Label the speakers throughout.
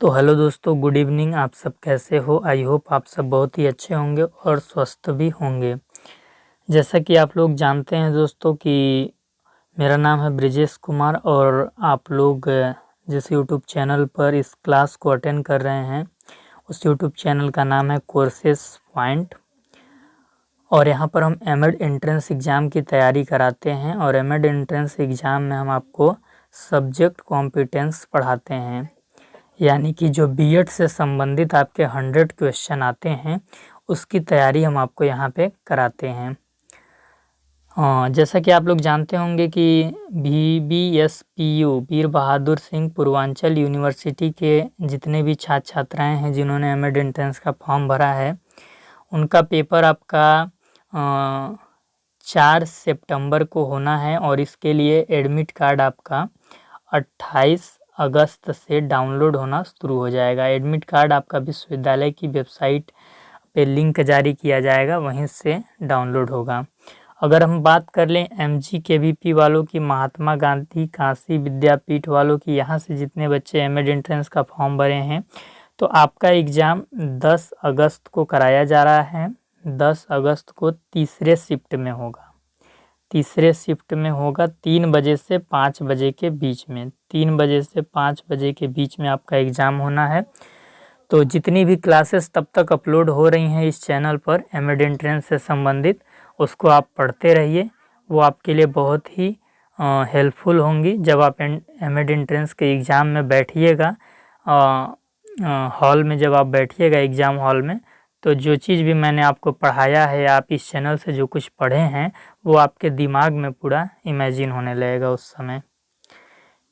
Speaker 1: तो हेलो दोस्तों, good evening. आप सब कैसे हो? आई होप आप सब बहुत ही अच्छे होंगे और स्वस्थ भी होंगे। जैसा कि आप लोग जानते हैं दोस्तों कि मेरा नाम है ब्रिजेश कुमार और आप लोग जिस यूट्यूब चैनल पर इस क्लास को अटेंड कर रहे हैं उस यूट्यूब चैनल का नाम है कोर्सेस पॉइंट। और यहाँ पर हम एमएड एंट्रेंस एग्ज़ाम की तैयारी कराते हैं और एमएड एंट्रेंस एग्ज़ाम में हम आपको सब्जेक्ट कॉम्पिटेंस पढ़ाते हैं, यानी कि जो बीएड से संबंधित आपके 100 क्वेश्चन आते हैं उसकी तैयारी हम आपको यहाँ पे कराते हैं। जैसा कि आप लोग जानते होंगे कि VBSPU वीर बहादुर सिंह पूर्वांचल यूनिवर्सिटी के जितने भी छात्र छात्राएं हैं जिन्होंने एमएड एंट्रेंस का फॉर्म भरा है उनका पेपर आपका 4 सितंबर को होना है और इसके लिए एडमिट कार्ड आपका 28 अगस्त से डाउनलोड होना शुरू हो जाएगा। एडमिट कार्ड आपका विश्वविद्यालय की वेबसाइट पे लिंक जारी किया जाएगा, वहीं से डाउनलोड होगा। अगर हम बात कर लें MGKVP वालों की, महात्मा गांधी काशी विद्यापीठ वालों की, यहाँ से जितने बच्चे एमएड एंट्रेंस का फॉर्म भरे हैं तो आपका एग्ज़ाम 10 अगस्त को कराया जा रहा है। 10 अगस्त को तीसरे शिफ्ट में होगा। 3 बजे से 5 बजे के बीच में। 3 बजे से 5 बजे के बीच में आपका एग्ज़ाम होना है। तो जितनी भी क्लासेस तब तक अपलोड हो रही हैं इस चैनल पर एमएड एंट्रेंस से संबंधित, उसको आप पढ़ते रहिए। वो आपके लिए बहुत ही हेल्पफुल होंगी। जब आप एमएड एंट्रेंस के एग्ज़ाम में बैठिएगा, हॉल में जब आप बैठिएगा एग्ज़ाम हॉल में, तो जो चीज़ भी मैंने आपको पढ़ाया है, आप इस चैनल से जो कुछ पढ़े हैं वो आपके दिमाग में पूरा इमेजिन होने लगेगा उस समय।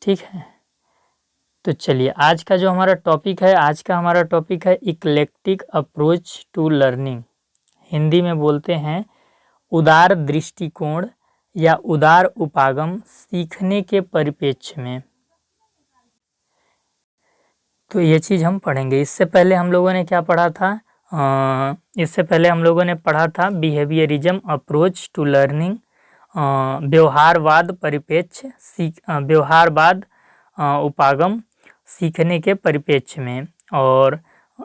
Speaker 1: ठीक है, तो चलिए आज का जो हमारा टॉपिक है eclectic approach to learning. Hindi में बोलते हैं उदार दृष्टिकोण या उदार उपागम सीखने के परिप्रेक्ष्य में। तो ये चीज़ हम पढ़ेंगे। इससे पहले हम लोगों ने क्या पढ़ा था? बिहेवियरिज्म अप्रोच टू लर्निंग, व्यवहारवाद परिप्रेक्ष्य व्यवहारवाद उपागम सीखने के परिप्रेक्ष्य में। और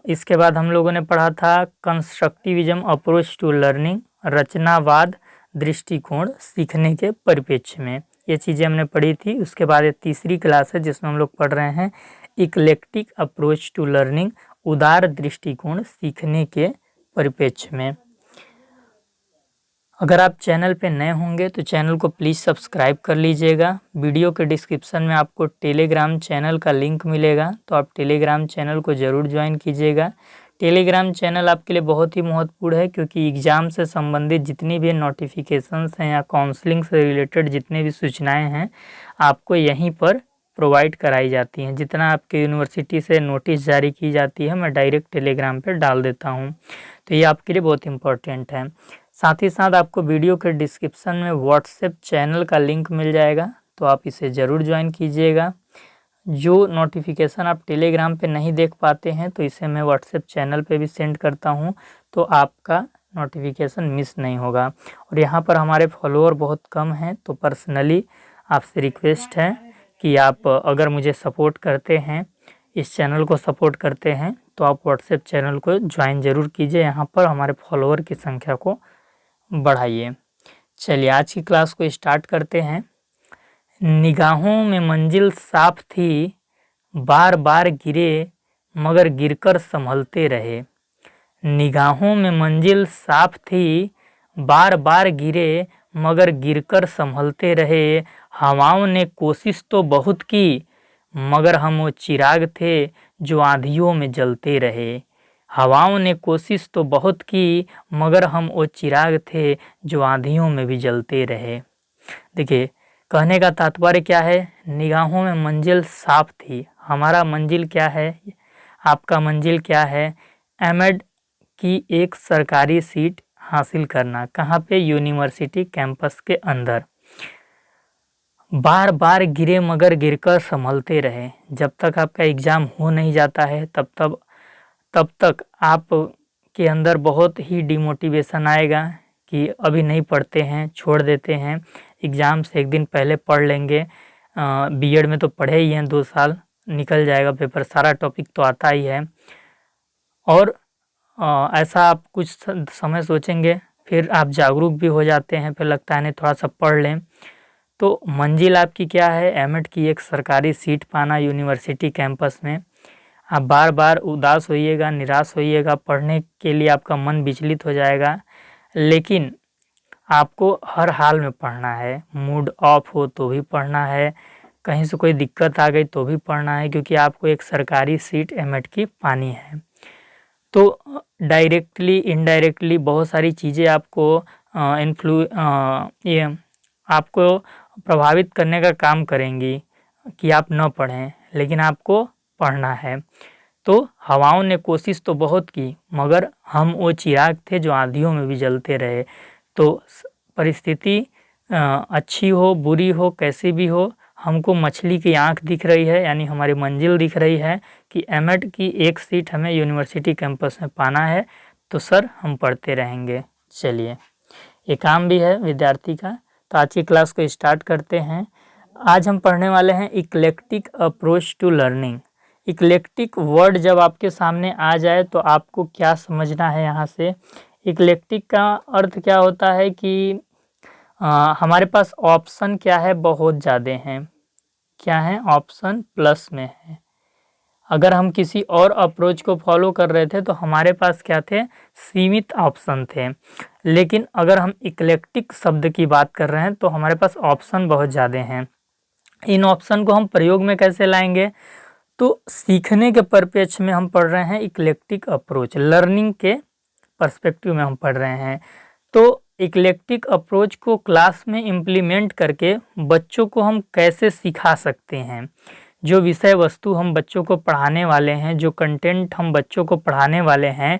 Speaker 1: इसके बाद हम लोगों ने पढ़ा था कंस्ट्रक्टिविज्म अप्रोच टू लर्निंग, रचनावाद दृष्टिकोण सीखने के परिप्रेक्ष्य में। ये चीज़ें हमने पढ़ी थी। उसके बाद ये तीसरी क्लास है जिसमें हम लोग पढ़ रहे हैं इक्लेक्टिक अप्रोच टू लर्निंग, उदार दृष्टिकोण सीखने के परिप्रेक्ष्य में। अगर आप चैनल पे नए होंगे तो चैनल को प्लीज़ सब्सक्राइब कर लीजिएगा। वीडियो के डिस्क्रिप्शन में आपको टेलीग्राम चैनल का लिंक मिलेगा, तो आप टेलीग्राम चैनल को ज़रूर ज्वाइन कीजिएगा। टेलीग्राम चैनल आपके लिए बहुत ही महत्वपूर्ण है क्योंकि एग्ज़ाम से संबंधित जितनी भी नोटिफिकेशंस हैं या काउंसलिंग से रिलेटेड जितनी भी सूचनाएँ हैं आपको यहीं पर प्रोवाइड कराई जाती हैं। जितना आपके यूनिवर्सिटी से नोटिस जारी की जाती है मैं डायरेक्ट टेलीग्राम पर डाल देता हूँ, तो ये आपके लिए बहुत इम्पोर्टेंट है। साथ ही साथ आपको वीडियो के डिस्क्रिप्शन में व्हाट्सएप चैनल का लिंक मिल जाएगा, तो आप इसे ज़रूर ज्वाइन कीजिएगा। जो नोटिफिकेशन आप टेलीग्राम पे नहीं देख पाते हैं तो इसे मैं व्हाट्सएप चैनल पे भी सेंड करता हूं, तो आपका नोटिफिकेशन मिस नहीं होगा। और यहाँ पर हमारे फॉलोअर बहुत कम हैं, तो पर्सनली आपसे रिक्वेस्ट है कि आप अगर मुझे सपोर्ट करते हैं, इस चैनल को सपोर्ट करते हैं, तो आप व्हाट्सएप चैनल को ज्वाइन ज़रूर कीजिए। यहाँ पर हमारे फॉलोअर की संख्या को बढ़ाइए। चलिए आज की क्लास को स्टार्ट करते हैं। निगाहों में मंजिल साफ थी, बार बार गिरे मगर गिरकर संभलते रहे। निगाहों में मंजिल साफ थी, बार बार गिरे मगर गिरकर संभलते रहे। हवाओं ने कोशिश तो बहुत की मगर हम वो चिराग थे जो आंधियों में जलते रहे। हवाओं ने कोशिश तो बहुत की मगर हम वो चिराग थे जो आंधियों में भी जलते रहे। देखिए, कहने का तात्पर्य क्या है? निगाहों में मंजिल साफ थी। हमारा मंजिल क्या है? आपका मंजिल क्या है? एमएड की एक सरकारी सीट हासिल करना। कहाँ पे? यूनिवर्सिटी कैंपस के अंदर। बार बार गिरे मगर गिरकर संभलते रहे। जब तक आपका एग्ज़ाम हो नहीं जाता है तब तक आप के अंदर बहुत ही डिमोटिवेशन आएगा कि अभी नहीं पढ़ते हैं, छोड़ देते हैं, एग्ज़ाम से एक दिन पहले पढ़ लेंगे। बीएड में तो पढ़े ही हैं 2 साल, निकल जाएगा पेपर, सारा टॉपिक तो आता ही है। और ऐसा आप कुछ समय सोचेंगे, फिर आप जागरूक भी हो जाते हैं, फिर लगता है नहीं थोड़ा सा पढ़ लें। तो मंजिल आपकी क्या है? एमएड की एक सरकारी सीट पाना यूनिवर्सिटी कैंपस में। आप बार बार उदास होइएगा, निराश होइएगा, पढ़ने के लिए आपका मन विचलित हो जाएगा, लेकिन आपको हर हाल में पढ़ना है। मूड ऑफ हो तो भी पढ़ना है, कहीं से कोई दिक्कत आ गई तो भी पढ़ना है, क्योंकि आपको एक सरकारी सीट एमएड की पानी है। तो डायरेक्टली इनडायरेक्टली बहुत सारी चीज़ें आपको ये आपको प्रभावित करने का काम करेंगी कि आप न पढ़ें, लेकिन आपको पढ़ना है। तो हवाओं ने कोशिश तो बहुत की, मगर हम वो चिराग थे जो आंधियों में भी जलते रहे। तो परिस्थिति अच्छी हो बुरी हो कैसी भी हो, हमको मछली की आंख दिख रही है, यानी हमारी मंजिल दिख रही है कि एमएड की एक सीट हमें यूनिवर्सिटी कैंपस में पाना है। तो सर हम पढ़ते रहेंगे। चलिए, ये काम भी है विद्यार्थी का। तो आज की क्लास को स्टार्ट करते हैं। आज हम पढ़ने वाले हैं eclectic approach to learning. Eclectic word जब आपके सामने आ जाए तो आपको क्या समझना है यहाँ से? इक्लेक्टिक का अर्थ क्या होता है कि हमारे पास ऑप्शन क्या है? बहुत ज़्यादा हैं। क्या है? ऑप्शन प्लस में है। अगर हम किसी और अप्रोच को फॉलो कर रहे थे तो हमारे पास क्या थे? सीमित ऑप्शन थे। लेकिन अगर हम इक्लेक्टिक शब्द की बात कर रहे हैं तो हमारे पास ऑप्शन बहुत ज़्यादा हैं। इन ऑप्शन को हम प्रयोग में कैसे लाएंगे? तो सीखने के परिप्रेक्ष्य में हम पढ़ रहे हैं इक्लेक्टिक अप्रोच, लर्निंग के पर्सपेक्टिव में हम पढ़ रहे हैं। तो इक्लेक्टिक अप्रोच को क्लास में इम्प्लीमेंट करके बच्चों को हम कैसे सिखा सकते हैं? जो विषय वस्तु हम बच्चों को पढ़ाने वाले हैं, जो कंटेंट हम बच्चों को पढ़ाने वाले हैं,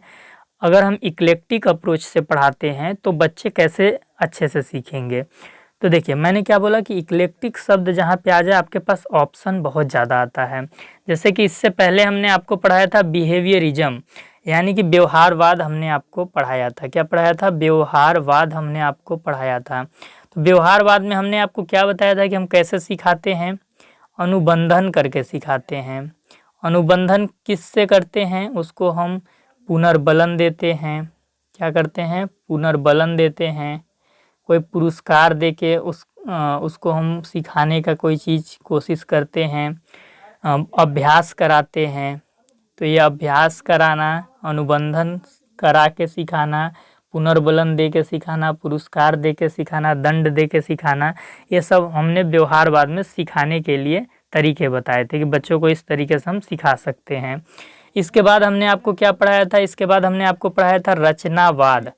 Speaker 1: अगर हम इक्लेक्टिक अप्रोच से पढ़ाते हैं तो बच्चे कैसे अच्छे से सीखेंगे? तो देखिए, मैंने क्या बोला कि इक्लेक्टिक शब्द जहाँ पे आ जाए आपके पास ऑप्शन बहुत ज़्यादा आता है। जैसे कि इससे पहले हमने आपको पढ़ाया था बिहेवियरिज्म, यानी कि व्यवहारवाद हमने आपको पढ़ाया था। क्या पढ़ाया था? व्यवहारवाद हमने आपको पढ़ाया था। तो व्यवहारवाद में हमने आपको क्या बताया था कि हम कैसे सिखाते हैं? अनुबंधन करके सिखाते हैं। अनुबंधन किससे करते हैं? उसको हम पुनर्बलन देते हैं। क्या करते हैं? पुनर्बलन देते हैं। कोई पुरस्कार देके उसको हम सिखाने का कोई चीज़ कोशिश करते हैं। अभ्यास कराते हैं। तो ये अभ्यास कराना, अनुबंधन करा के सिखाना, पुनर्बलन दे के सिखाना, पुरस्कार दे के सिखाना, दंड दे के सिखाना, ये सब हमने व्यवहारवाद में सिखाने के लिए तरीके बताए थे कि बच्चों को इस तरीके से हम सिखा सकते हैं। इसके बाद हमने आपको क्या पढ़ाया था? इसके बाद हमने आपको पढ़ाया था रचनावाद,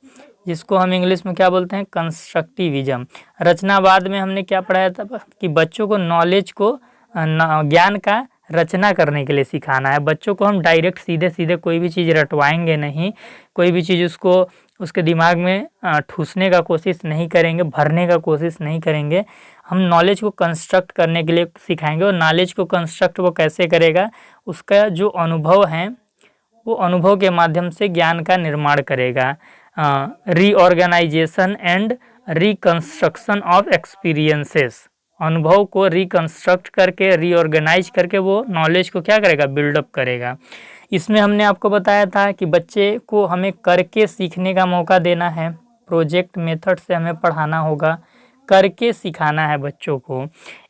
Speaker 1: जिसको हम इंग्लिश में क्या बोलते हैं? कंस्ट्रक्टिविज्म। रचनावाद में हमने क्या पढ़ाया था कि बच्चों को नॉलेज को, ज्ञान का रचना करने के लिए सिखाना है। बच्चों को हम डायरेक्ट सीधे सीधे कोई भी चीज़ रटवाएंगे नहीं, कोई भी चीज़ उसको उसके दिमाग में ठूसने का कोशिश नहीं करेंगे, भरने का कोशिश नहीं करेंगे। हम नॉलेज को कंस्ट्रक्ट करने के लिए सिखाएंगे। और नॉलेज को कंस्ट्रक्ट वो कैसे करेगा? उसका जो अनुभव है वो अनुभव के माध्यम से ज्ञान का निर्माण करेगा। Reorganisation and reconstruction of experiences, अनुभव को रिकंस्ट्रक्ट करके, रीऑर्गेनाइज करके वो नॉलेज को क्या करेगा? बिल्डअप करेगा। इसमें हमने आपको बताया था कि बच्चे को हमें करके सीखने का मौका देना है। प्रोजेक्ट मेथड से हमें पढ़ाना होगा, करके सिखाना है बच्चों को।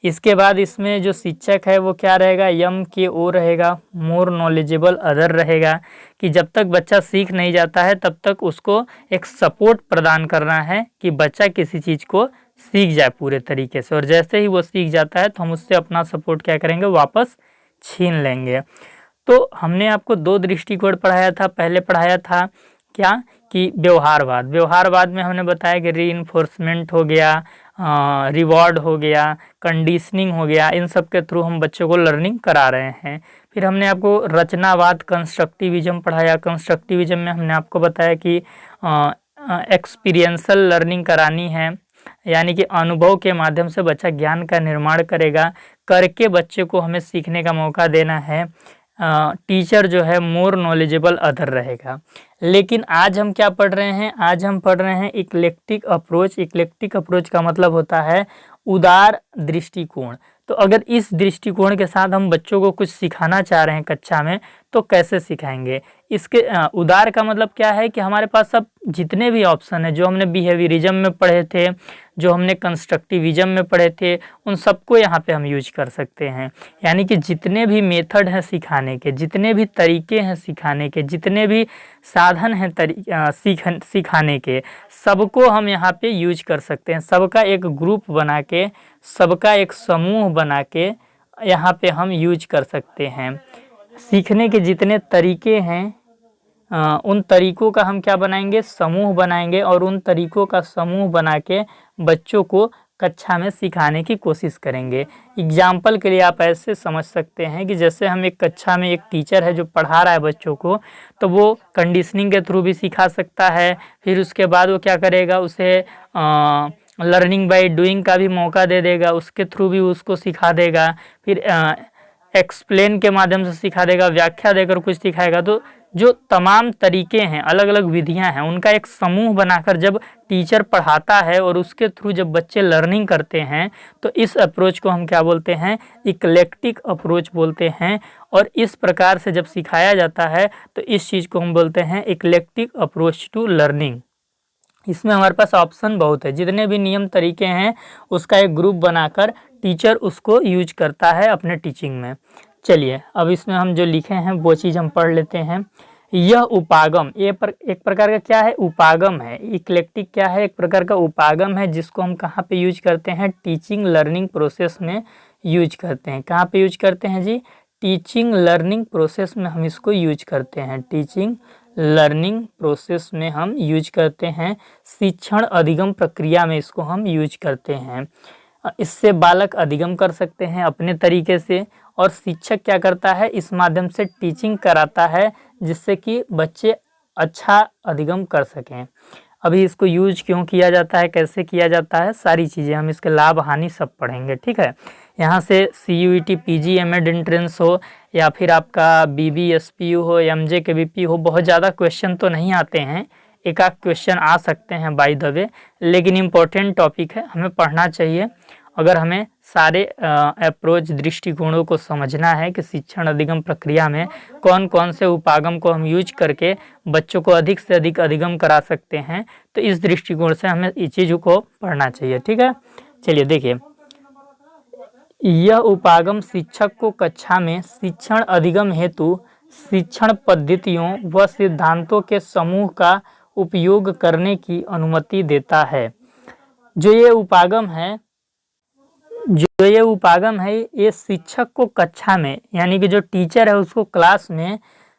Speaker 1: इसके बाद इसमें जो शिक्षक है वो क्या रहेगा? यम के ओ रहेगा, मोर नॉलेजेबल अदर रहेगा, कि जब तक बच्चा सीख नहीं जाता है तब तक उसको एक सपोर्ट प्रदान करना है कि बच्चा किसी चीज़ को सीख जाए पूरे तरीके से। और जैसे ही वो सीख जाता है तो हम उससे अपना सपोर्ट क्या करेंगे? वापस छीन लेंगे। तो हमने आपको दो दृष्टिकोण पढ़ाया था। पहले पढ़ाया था क्या कि व्यवहारवाद। व्यवहारवाद में हमने बताया कि रीइंफोर्समेंट हो गया, रिवॉर्ड हो गया, कंडीशनिंग हो गया, इन सब के थ्रू हम बच्चों को लर्निंग करा रहे हैं। फिर हमने आपको रचनावाद, कंस्ट्रक्टिविज्म पढ़ाया। कंस्ट्रक्टिविज्म में हमने आपको बताया कि एक्सपीरियंशियल लर्निंग करानी है, यानी कि अनुभव के माध्यम से बच्चा ज्ञान का निर्माण करेगा। करके बच्चे को हमें सीखने का मौका देना है। टीचर जो है मोर नॉलेजेबल अदर रहेगा। लेकिन आज हम क्या पढ़ रहे हैं? आज हम पढ़ रहे हैं इक्लेक्टिक अप्रोच। इक्लेक्टिक अप्रोच का मतलब होता है उदार दृष्टिकोण। तो अगर इस दृष्टिकोण के साथ हम बच्चों को कुछ सिखाना चाह रहे हैं कक्षा में तो कैसे सिखाएंगे। इसके उदार का मतलब क्या है कि हमारे पास अब जितने भी ऑप्शन है, जो हमने बिहेवियरिज्म में पढ़े थे, जो हमने कंस्ट्रक्टिविज्म में पढ़े थे, उन सबको यहाँ पे हम यूज कर सकते हैं। यानी कि जितने भी मेथड हैं सिखाने के, जितने भी तरीके हैं सिखाने के, जितने भी साधन हैं सिखाने के, सबको हम यहाँ पे यूज कर सकते हैं। सबका एक ग्रुप बना के, सबका एक समूह बना के यहाँ पे हम यूज कर सकते हैं। सीखने के जितने तरीके हैं उन तरीकों का हम क्या बनाएंगे, समूह बनाएंगे, और उन तरीकों का समूह बना के बच्चों को कक्षा में सिखाने की कोशिश करेंगे। एग्जाम्पल के लिए आप ऐसे समझ सकते हैं कि जैसे हम एक कक्षा में एक टीचर है जो पढ़ा रहा है बच्चों को, तो वो कंडीशनिंग के थ्रू भी सिखा सकता है। फिर उसके बाद वो क्या करेगा, उसे लर्निंग बाय डूइंग का भी मौका दे देगा, उसके थ्रू भी उसको सिखा देगा। फिर एक्सप्लेन के माध्यम से सिखा देगा, व्याख्या देकर कुछ सिखाएगा। तो जो तमाम तरीके हैं, अलग अलग विधियां हैं, उनका एक समूह बनाकर जब टीचर पढ़ाता है और उसके थ्रू जब बच्चे लर्निंग करते हैं, तो इस अप्रोच को हम क्या बोलते हैं, इक्लेक्टिक अप्रोच बोलते हैं। और इस प्रकार से जब सिखाया जाता है तो इस चीज़ को हम बोलते हैं इक्लेक्टिक अप्रोच टू लर्निंग। इसमें हमारे पास ऑप्शन बहुत है, जितने भी नियम तरीके हैं उसका एक ग्रुप बनाकर टीचर उसको यूज करता है अपने टीचिंग में। चलिए अब इसमें हम जो लिखे हैं वो चीज़ हम पढ़ लेते हैं। यह उपागम एक प्रकार का क्या है, उपागम है। इक्लेक्टिक क्या है, एक प्रकार का उपागम है, जिसको हम कहाँ पे यूज करते हैं, टीचिंग लर्निंग प्रोसेस में यूज करते हैं। कहाँ पे यूज करते हैं जी, टीचिंग लर्निंग प्रोसेस में हम इसको यूज करते हैं। टीचिंग लर्निंग प्रोसेस में हम यूज करते हैं। शिक्षण अधिगम प्रक्रिया में इसको हम यूज करते हैं। इससे बालक अधिगम कर सकते हैं अपने तरीके से, और शिक्षक क्या करता है, इस माध्यम से टीचिंग कराता है, जिससे कि बच्चे अच्छा अधिगम कर सकें। अभी इसको यूज क्यों किया जाता है, कैसे किया जाता है, सारी चीज़ें हम इसके लाभ हानि सब पढ़ेंगे। ठीक है, यहाँ से CUET PG एमएड एंट्रेंस हो या फिर आपका BB SPU हो, MJ KVP हो, बहुत ज़्यादा क्वेश्चन तो नहीं आते हैं, एक आध क्वेश्चन आ सकते हैं बाय द वे, लेकिन इम्पोर्टेंट टॉपिक है, हमें पढ़ना चाहिए। अगर हमें सारे अप्रोच दृष्टिकोणों को समझना है कि शिक्षण अधिगम प्रक्रिया में कौन कौन से उपागम को हम यूज करके बच्चों को अधिक से अधिक अधिगम करा सकते हैं, तो इस दृष्टिकोण से हमें इस चीज़ को पढ़ना चाहिए। ठीक है, चलिए देखिए, यह उपागम शिक्षक को कक्षा में शिक्षण अधिगम हेतु शिक्षण पद्धतियों व सिद्धांतों के समूह का उपयोग करने की अनुमति देता है। जो ये उपागम है ये शिक्षक को कक्षा में, यानी कि जो टीचर है उसको क्लास में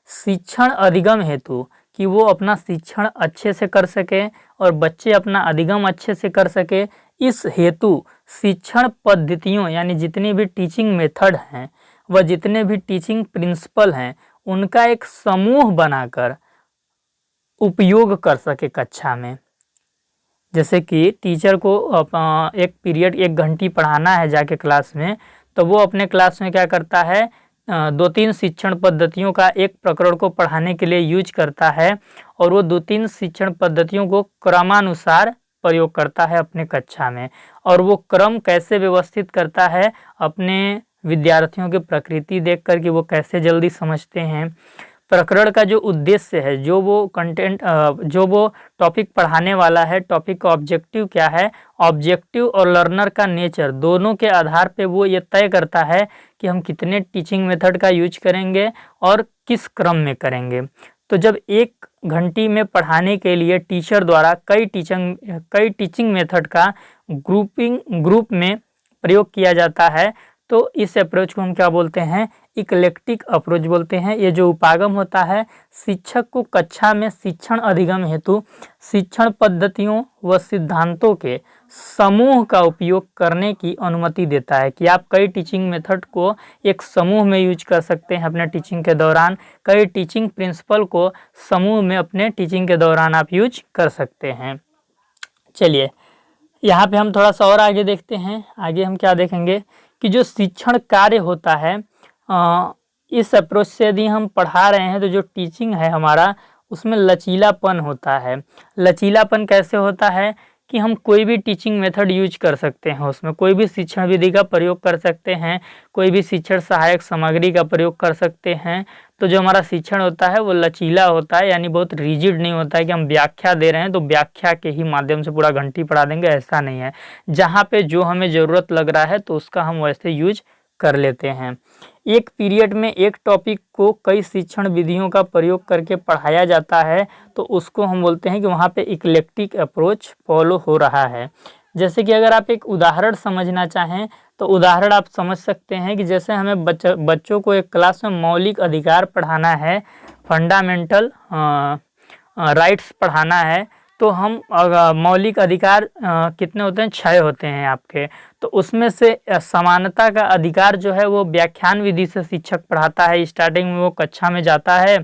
Speaker 1: शिक्षण अधिगम हेतु, कि वो अपना शिक्षण अच्छे से कर सके और बच्चे अपना अधिगम अच्छे से कर सके, इस हेतु शिक्षण पद्धतियों, यानी जितनी भी टीचिंग मेथड हैं व जितने भी टीचिंग प्रिंसिपल हैं, उनका एक समूह बनाकर उपयोग कर सके कक्षा में। जैसे कि टीचर को एक पीरियड 1 घंटी पढ़ाना है जाके क्लास में, तो वो अपने क्लास में क्या करता है, 2-3 शिक्षण पद्धतियों का एक प्रकरण को पढ़ाने के लिए यूज करता है, और वो 2-3 शिक्षण पद्धतियों को क्रमानुसार प्रयोग करता है अपने कक्षा में। और वो क्रम कैसे व्यवस्थित करता है, अपने विद्यार्थियों की प्रकृति देख कर कि वो कैसे जल्दी समझते हैं, प्रकरण का जो उद्देश्य है, जो वो कंटेंट, जो वो टॉपिक पढ़ाने वाला है, टॉपिक का ऑब्जेक्टिव क्या है, ऑब्जेक्टिव और लर्नर का नेचर, दोनों के आधार पे वो ये तय करता है कि हम कितने टीचिंग मेथड का यूज करेंगे और किस क्रम में करेंगे। तो जब 1 घंटी में पढ़ाने के लिए टीचर द्वारा कई टीचिंग मेथड का ग्रुप में प्रयोग किया जाता है, तो इस अप्रोच को हम क्या बोलते हैं, इक्लेक्टिक अप्रोच बोलते हैं। ये जो उपागम होता है, शिक्षक को कक्षा में शिक्षण अधिगम हेतु शिक्षण पद्धतियों व सिद्धांतों के समूह का उपयोग करने की अनुमति देता है, कि आप कई टीचिंग मेथड को एक समूह में यूज कर सकते हैं अपने टीचिंग के दौरान, कई टीचिंग प्रिंसिपल को समूह में अपने टीचिंग के दौरान आप यूज कर सकते हैं। चलिए यहाँ पे हम थोड़ा सा और आगे देखते हैं। आगे हम क्या देखेंगे कि जो शिक्षण कार्य होता है, इस अप्रोच से यदि हम पढ़ा रहे हैं तो जो टीचिंग है हमारा, उसमें लचीलापन होता है। लचीलापन कैसे होता है कि हम कोई भी टीचिंग मेथड यूज कर सकते हैं, उसमें कोई भी शिक्षण विधि का प्रयोग कर सकते हैं, कोई भी शिक्षण सहायक सामग्री का प्रयोग कर सकते हैं। तो जो हमारा शिक्षण होता है वो लचीला होता है, यानी बहुत रिजिड नहीं होता है कि हम व्याख्या दे रहे हैं तो व्याख्या के ही माध्यम से पूरा घंटी पढ़ा देंगे, ऐसा नहीं है। जहाँ पे जो हमें ज़रूरत लग रहा है तो उसका हम वैसे यूज कर लेते हैं। एक पीरियड में एक टॉपिक को कई शिक्षण विधियों का प्रयोग करके पढ़ाया जाता है तो उसको हम बोलते हैं कि वहाँ पे इक्लेक्टिक अप्रोच फॉलो हो रहा है। जैसे कि अगर आप एक उदाहरण समझना चाहें तो उदाहरण आप समझ सकते हैं कि जैसे हमें बच्चों को एक क्लास में मौलिक अधिकार पढ़ाना है, फंडामेंटल राइट्स पढ़ाना है, तो हम मौलिक अधिकार कितने होते हैं, 6 होते हैं आपके। तो उसमें से समानता का अधिकार जो है वो व्याख्यान विधि से शिक्षक पढ़ाता है। स्टार्टिंग में वो कक्षा में जाता है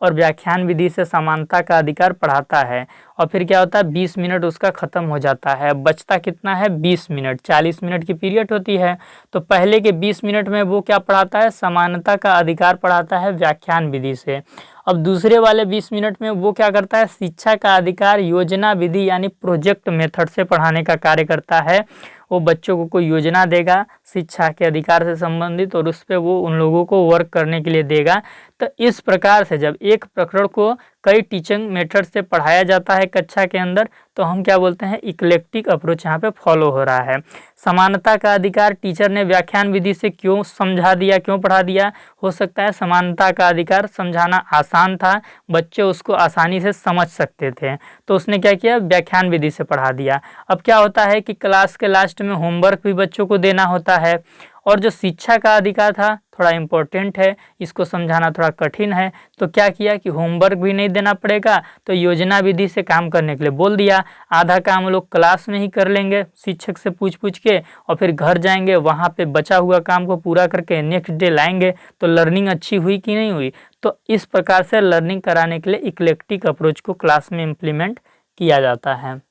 Speaker 1: और व्याख्यान विधि से समानता का अधिकार पढ़ाता है और फिर क्या होता है 20 मिनट उसका ख़त्म हो जाता है। बचता कितना है 20 मिनट, 40 मिनट की पीरियड होती है। तो पहले के 20 मिनट में वो क्या पढ़ाता है, समानता का अधिकार पढ़ाता है व्याख्यान विधि से। अब दूसरे वाले 20 मिनट में वो क्या करता है, शिक्षा का अधिकार योजना विधि यानी प्रोजेक्ट मेथड से पढ़ाने का कार्य करता है। वो बच्चों को कोई योजना देगा शिक्षा के अधिकार से संबंधित और उस पर वो उन लोगों को वर्क करने के लिए देगा। तो इस प्रकार से जब एक प्रकरण को कई टीचिंग मेथड से पढ़ाया जाता है कक्षा के अंदर तो हम क्या बोलते हैं, इक्लेक्टिक अप्रोच यहाँ पे फॉलो हो रहा है। समानता का अधिकार टीचर ने व्याख्यान विधि से क्यों समझा दिया, क्यों पढ़ा दिया, हो सकता है समानता का अधिकार समझाना आसान था, बच्चे उसको आसानी से समझ सकते थे, तो उसने क्या किया, व्याख्यान विधि से पढ़ा दिया। अब क्या होता है कि क्लास के लास्ट में होमवर्क भी बच्चों को देना होता है और जो शिक्षा का अधिकार था थोड़ा इम्पोर्टेंट है, इसको समझाना थोड़ा कठिन है, तो क्या किया कि होमवर्क भी नहीं देना पड़ेगा तो योजना विधि से काम करने के लिए बोल दिया। आधा काम लोग क्लास में ही कर लेंगे शिक्षक से पूछ पूछ के और फिर घर जाएंगे, वहाँ पे बचा हुआ काम को पूरा करके नेक्स्ट डे लाएंगे। तो लर्निंग अच्छी हुई कि नहीं हुई। तो इस प्रकार से लर्निंग कराने के लिए इक्लेक्टिक अप्रोच को क्लास में इम्प्लीमेंट किया जाता है।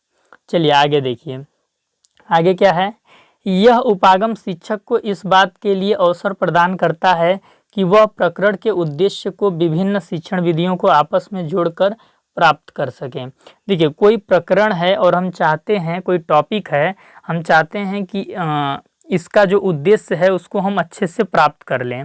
Speaker 1: चलिए आगे देखिए, आगे क्या है, यह उपागम शिक्षक को इस बात के लिए अवसर प्रदान करता है कि वह प्रकरण के उद्देश्य को विभिन्न शिक्षण विधियों को आपस में जोड़कर प्राप्त कर सकें। देखिए कोई प्रकरण है और हम चाहते हैं, कोई टॉपिक है, हम चाहते हैं कि इसका जो उद्देश्य है उसको हम अच्छे से प्राप्त कर लें।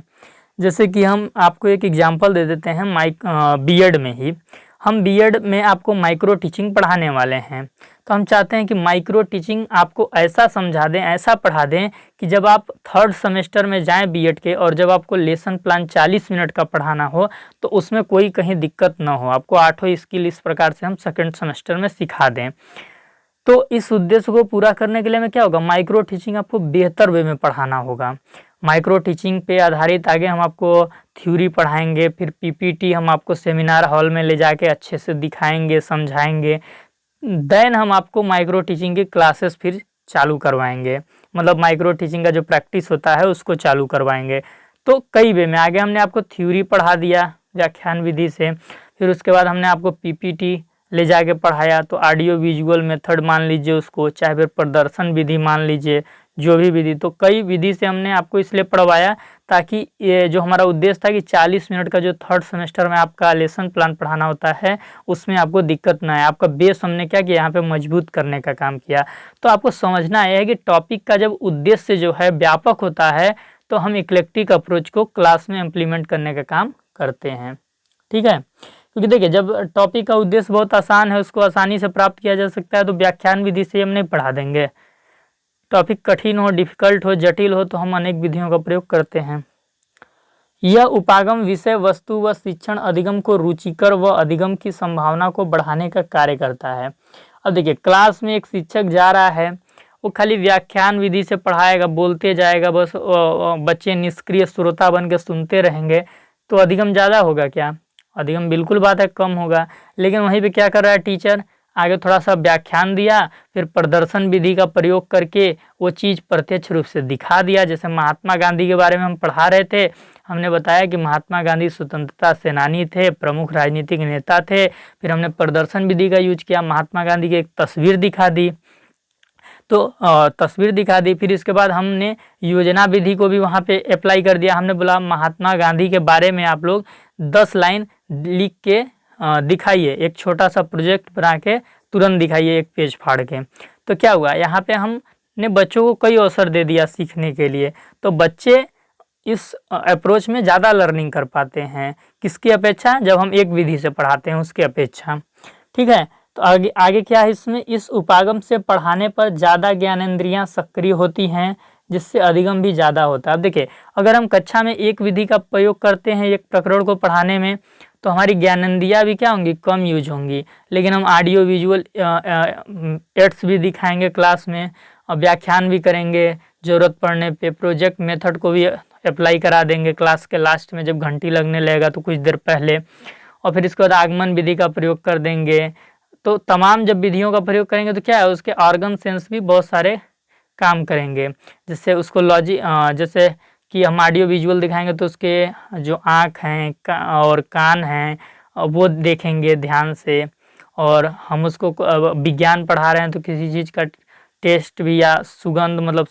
Speaker 1: जैसे कि हम आपको एक एग्जांपल दे देते हैं, बीएड में ही हम बीएड में आपको माइक्रो टीचिंग पढ़ाने वाले हैं। तो हम चाहते हैं कि माइक्रो टीचिंग आपको ऐसा समझा दें, ऐसा पढ़ा दें कि जब आप 3rd सेमेस्टर में जाएं बीएड के और जब आपको लेसन प्लान 40 मिनट का पढ़ाना हो तो उसमें कोई कहीं दिक्कत ना हो, आपको 8 स्किल इस प्रकार से हम 2nd सेमेस्टर में सिखा दें। तो इस उद्देश्य को पूरा करने के लिए में क्या होगा, माइक्रो टीचिंग आपको बेहतर वे में पढ़ाना होगा। माइक्रो टीचिंग पे आधारित आगे हम आपको थ्योरी पढ़ाएंगे, फिर पीपीटी हम आपको सेमिनार हॉल में ले जाके अच्छे से दिखाएंगे, समझाएंगे, देन हम आपको माइक्रो टीचिंग की क्लासेस फिर चालू करवाएंगे, मतलब माइक्रो टीचिंग का जो प्रैक्टिस होता है उसको चालू करवाएंगे। तो कई वे में आगे हमने आपको थ्योरी पढ़ा दिया व्याख्यान विधि से, फिर उसके बाद हमने आपको पीपीटी ले जाके पढ़ाया, तो ऑडियो विजुअल मेथड मान लीजिए उसको, चाहे फिर प्रदर्शन विधि मान लीजिए, जो भी विधि, तो कई विधि से हमने आपको इसलिए पढ़वाया ताकि ये जो हमारा उद्देश्य था कि 40 मिनट का जो 3rd सेमेस्टर में आपका लेसन प्लान पढ़ाना होता है उसमें आपको दिक्कत ना आए। आपका बेस हमने क्या किया, यहाँ पे मजबूत करने का काम किया। तो आपको समझना है कि टॉपिक का जब उद्देश्य जो है व्यापक होता है तो हम इक्लेक्टिक अप्रोच को क्लास में इम्प्लीमेंट करने का काम करते हैं। ठीक है, क्योंकि देखिए जब टॉपिक का उद्देश्य बहुत आसान है, उसको आसानी से प्राप्त किया जा सकता है, तो व्याख्यान विधि से हम नहीं पढ़ा देंगे। टॉपिक कठिन हो, डिफिकल्ट हो, जटिल हो तो हम अनेक विधियों का प्रयोग करते हैं। यह उपागम विषय वस्तु व शिक्षण अधिगम को रुचिकर व अधिगम की संभावना को बढ़ाने का कार्य करता है। अब देखिए क्लास में एक शिक्षक जा रहा है, वो खाली व्याख्यान विधि से पढ़ाएगा, बोलते जाएगा, बस बच्चे निष्क्रिय श्रोता बन के सुनते रहेंगे, तो अधिगम ज़्यादा होगा क्या? अधिगम बिल्कुल बात है कम होगा। लेकिन वहीं पे क्या कर रहा है टीचर, आगे थोड़ा सा व्याख्यान दिया, फिर प्रदर्शन विधि का प्रयोग करके वो चीज़ प्रत्यक्ष रूप से दिखा दिया। जैसे महात्मा गांधी के बारे में हम पढ़ा रहे थे, हमने बताया कि महात्मा गांधी स्वतंत्रता सेनानी थे, प्रमुख राजनीतिक नेता थे, फिर हमने प्रदर्शन विधि का यूज किया, महात्मा गांधी की एक तस्वीर दिखा दी, तो तस्वीर दिखा दी। फिर इसके बाद हमने योजना विधि को भी वहाँ पे अप्लाई कर दिया। हमने बोला महात्मा गांधी के बारे में आप लोग 10 लाइन लिख के दिखाइए, एक छोटा सा प्रोजेक्ट बना के तुरंत दिखाइए एक पेज फाड़ के। तो क्या हुआ, यहाँ पे हमने बच्चों को कई अवसर दे दिया सीखने के लिए, तो बच्चे इस अप्रोच में ज़्यादा लर्निंग कर पाते हैं, किसकी अपेक्षा, जब हम एक विधि से पढ़ाते हैं उसकी अपेक्षा। ठीक है, तो आगे आगे क्या है इसमें, इस उपागम से पढ़ाने पर ज़्यादा ज्ञानेंद्रियां सक्रिय होती हैं, जिससे अधिगम भी ज़्यादा होता है। अब देखिए, अगर हम कक्षा में एक विधि का प्रयोग करते हैं एक प्रकरण को पढ़ाने में, तो हमारी ज्ञानेंद्रियां भी क्या होंगी, कम यूज होंगी। लेकिन हम ऑडियो विजुअल एड्स भी दिखाएंगे क्लास में, व्याख्यान भी करेंगे, ज़रूरत पड़ने पे प्रोजेक्ट मेथड को भी अप्लाई करा देंगे क्लास के लास्ट में, जब घंटी लगने लगेगा तो कुछ देर पहले, और फिर इसके बाद आगमन विधि का प्रयोग कर देंगे। तो तमाम जब विधियों का प्रयोग करेंगे तो क्या है, उसके ऑर्गन सेंस भी बहुत सारे काम करेंगे, जिससे उसको जैसे कि हम ऑडियो विजुअल दिखाएंगे तो उसके जो आँख हैं और कान हैं वो देखेंगे ध्यान से, और हम उसको विज्ञान पढ़ा रहे हैं तो किसी चीज़ का टेस्ट भी या सुगंध, मतलब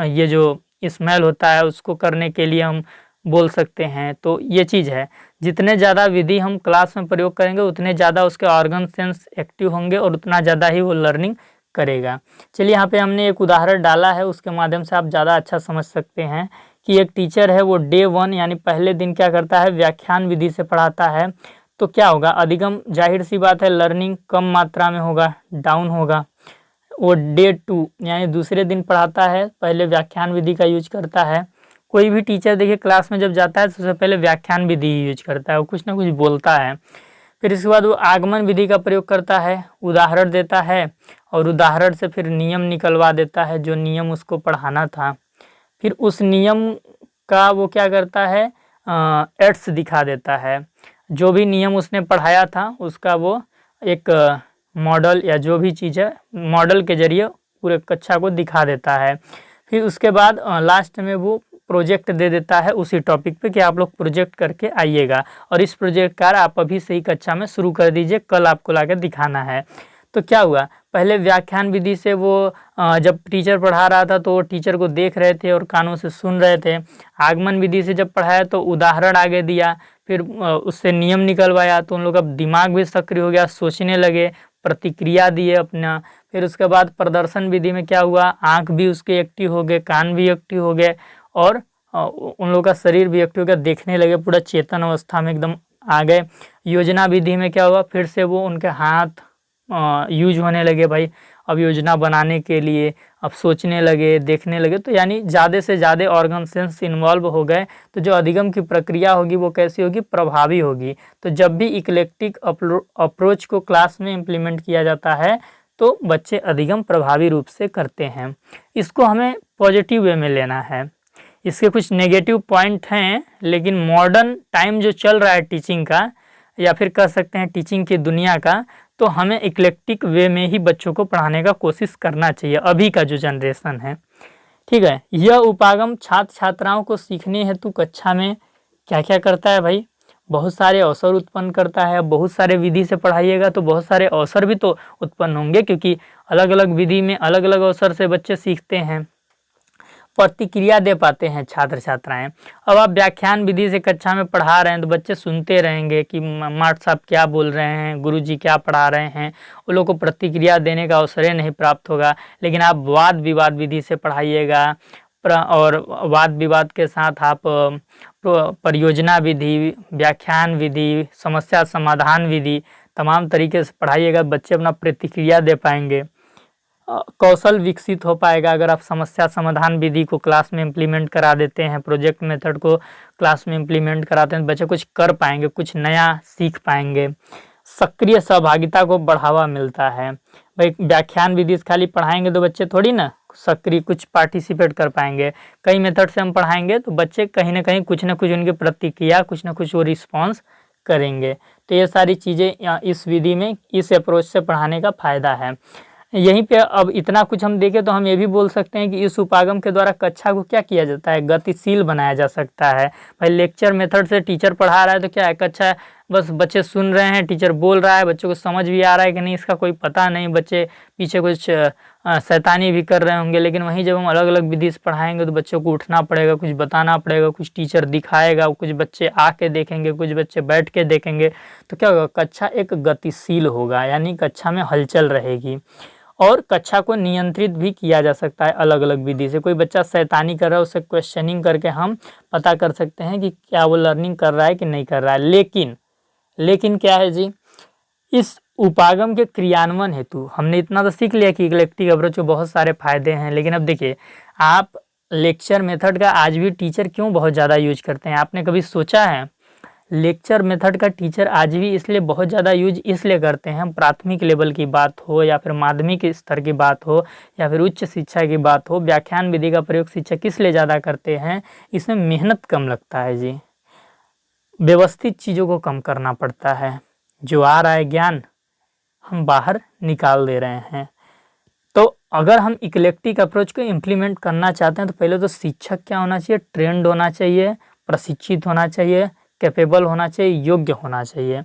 Speaker 1: ये जो स्मेल होता है उसको करने के लिए हम बोल सकते हैं। तो ये चीज़ है, जितने ज़्यादा विधि हम क्लास में प्रयोग करेंगे उतने ज़्यादा उसके ऑर्गन सेंस एक्टिव होंगे और उतना ज़्यादा ही वो लर्निंग करेगा। चलिए, यहाँ पे हमने एक उदाहरण डाला है, उसके माध्यम से आप ज़्यादा अच्छा समझ सकते हैं कि एक टीचर है, वो डे 1 यानी पहले दिन क्या करता है, व्याख्यान विधि से पढ़ाता है। तो क्या होगा, अधिगम जाहिर सी बात है लर्निंग कम मात्रा में होगा, डाउन होगा। वो डे 2 यानी दूसरे दिन पढ़ाता है, पहले व्याख्यान विधि का यूज करता है। कोई भी टीचर देखिए क्लास में जब जाता है तो सबसे पहले व्याख्यान विधि यूज करता है, वो कुछ ना कुछ बोलता है। फिर इसके बाद वो आगमन विधि का प्रयोग करता है, उदाहरण देता है, और उदाहरण से फिर नियम निकलवा देता है, जो नियम उसको पढ़ाना था। फिर उस नियम का वो क्या करता है, एड्स दिखा देता है, जो भी नियम उसने पढ़ाया था उसका वो एक मॉडल या जो भी चीज़ है मॉडल के जरिए पूरे कक्षा को दिखा देता है। फिर उसके बाद लास्ट में वो प्रोजेक्ट दे देता है उसी टॉपिक पे कि आप लोग प्रोजेक्ट करके आइएगा, और इस प्रोजेक्ट का आप अभी से ही कक्षा में शुरू कर दीजिए, कल आपको लाकर दिखाना है। तो क्या हुआ, पहले व्याख्यान विधि से वो जब टीचर पढ़ा रहा था तो वो टीचर को देख रहे थे और कानों से सुन रहे थे। आगमन विधि से जब पढ़ाया तो उदाहरण आगे दिया, फिर उससे नियम निकलवाया, तो उन लोग का दिमाग भी सक्रिय हो गया, सोचने लगे, प्रतिक्रिया दिए अपना। फिर उसके बाद प्रदर्शन विधि में क्या हुआ, आँख भी उसके एक्टिव हो गए, कान भी एक्टिव हो गए, और उन लोगों का शरीर भी एक्टिव हो गया, देखने लगे, पूरा चेतन अवस्था में एकदम आ गए। योजना विधि में क्या हुआ, फिर से वो उनके हाथ यूज होने लगे, भाई अब योजना बनाने के लिए, अब सोचने लगे, देखने लगे। तो यानी ज़्यादा से ज़्यादा ऑर्गन सेंस इन्वॉल्व हो गए, तो जो अधिगम की प्रक्रिया होगी वो कैसी होगी, प्रभावी होगी। तो जब भी इक्लेक्टिक अप्रोच को क्लास में इम्प्लीमेंट किया जाता है तो बच्चे अधिगम प्रभावी रूप से करते हैं। इसको हमें पॉजिटिव वे में लेना है। इसके कुछ नेगेटिव पॉइंट हैं, लेकिन मॉडर्न टाइम जो चल रहा है टीचिंग का, या फिर कह सकते हैं टीचिंग की दुनिया का, तो हमें इक्लेक्टिक वे में ही बच्चों को पढ़ाने का कोशिश करना चाहिए, अभी का जो जनरेशन है। ठीक है, यह उपागम छात्र छात्राओं को सीखने हेतु कक्षा में क्या क्या करता है भाई, बहुत सारे अवसर उत्पन्न करता है। बहुत सारे विधि से पढ़ाइएगा तो बहुत सारे अवसर भी तो उत्पन्न होंगे, क्योंकि अलग अलग विधि में अलग अलग अवसर से बच्चे सीखते हैं, प्रतिक्रिया दे पाते हैं छात्र छात्राएं। अब आप व्याख्यान विधि से कक्षा में पढ़ा रहे हैं तो बच्चे सुनते रहेंगे कि मास्टर साहब क्या बोल रहे हैं, गुरुजी क्या पढ़ा रहे हैं, उन लोगों को प्रतिक्रिया देने का अवसर नहीं प्राप्त होगा। लेकिन आप वाद विवाद विधि से पढ़ाइएगा, और वाद विवाद के साथ आप परियोजना विधि, व्याख्यान विधि, समस्या समाधान विधि, तमाम तरीके से पढ़ाइएगा, बच्चे अपना प्रतिक्रिया दे पाएंगे, कौशल विकसित हो पाएगा। अगर आप समस्या समाधान विधि को क्लास में इम्प्लीमेंट करा देते हैं, प्रोजेक्ट मेथड को क्लास में इम्प्लीमेंट कराते हैं, तो बच्चे कुछ कर पाएंगे, कुछ नया सीख पाएंगे। सक्रिय सहभागिता को बढ़ावा मिलता है। भाई व्याख्यान विधि से खाली पढ़ाएंगे तो बच्चे थोड़ी ना सक्रिय कुछ पार्टिसिपेट कर पाएंगे। कई मेथड से हम पढ़ाएंगे तो बच्चे कहीं ना कहीं कुछ ना कुछ उनकी प्रतिक्रिया, कुछ ना कुछ वो रिस्पॉन्स करेंगे। तो ये सारी चीज़ें इस विधि में, इस अप्रोच से पढ़ाने का फ़ायदा है। यहीं पे अब इतना कुछ हम देखें तो हम ये भी बोल सकते हैं कि इस उपागम के द्वारा कक्षा को क्या किया जाता है, गतिशील बनाया जा सकता है। भाई लेक्चर मेथड से टीचर पढ़ा रहा है तो क्या है, कक्षा बस बच्चे सुन रहे हैं, टीचर बोल रहा है, बच्चों को समझ भी आ रहा है कि नहीं इसका कोई पता नहीं, बच्चे पीछे कुछ शैतानी भी कर रहे होंगे, लेकिन वहीं जब हम अलग अलग विधि से पढ़ाएंगे तो बच्चों को उठना पड़ेगा, कुछ बताना पड़ेगा, कुछ टीचर दिखाएगा, कुछ बच्चे आके देखेंगे, कुछ बच्चे बैठ के देखेंगे, तो क्या होगा, कक्षा एक गतिशील होगा, यानी कक्षा में हलचल रहेगी और कक्षा को नियंत्रित भी किया जा सकता है अलग अलग विधि से। कोई बच्चा शैतानी कर रहा है, उससे क्वेश्चनिंग करके हम पता कर सकते हैं कि क्या वो लर्निंग कर रहा है कि नहीं कर रहा है। लेकिन क्या है जी, इस उपागम के क्रियान्वयन हेतु हमने इतना तो सीख लिया कि इक्लेक्टिक अप्रोच के बहुत सारे फायदे हैं, लेकिन अब देखिए, आप लेक्चर मेथड का आज भी टीचर क्यों बहुत ज़्यादा यूज करते हैं? आपने कभी सोचा है? लेक्चर मेथड का टीचर आज भी इसलिए बहुत ज़्यादा यूज इसलिए करते हैं, प्राथमिक लेवल की बात हो या फिर माध्यमिक स्तर की बात हो या फिर उच्च शिक्षा की बात हो, व्याख्यान विधि का प्रयोग शिक्षक किस लिए ज़्यादा करते हैं? इसमें मेहनत कम लगता है जी, व्यवस्थित चीज़ों को कम करना पड़ता है, जो आ रहा है ज्ञान हम बाहर निकाल दे रहे हैं। तो अगर हम इक्लेक्टिक अप्रोच को इम्प्लीमेंट करना चाहते हैं तो पहले तो शिक्षक क्या होना चाहिए, ट्रेंड होना चाहिए, प्रशिक्षित होना चाहिए, कैपेबल होना चाहिए, योग्य होना चाहिए।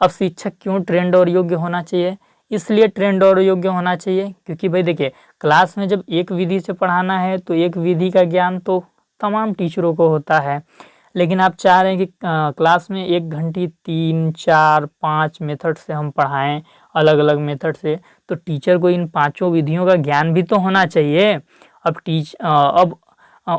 Speaker 1: अब शिक्षक क्यों ट्रेंड और योग्य होना चाहिए? इसलिए ट्रेंड और योग्य होना चाहिए क्योंकि भाई देखिए, क्लास में जब एक विधि से पढ़ाना है तो एक विधि का ज्ञान तो तमाम टीचरों को होता है, लेकिन आप चाह रहे हैं कि क्लास में 1 घंटे 3, 4, 5 मेथड से हम पढ़ाएं, अलग अलग मेथड से, तो टीचर को इन पांचों विधियों का ज्ञान भी तो होना चाहिए। अब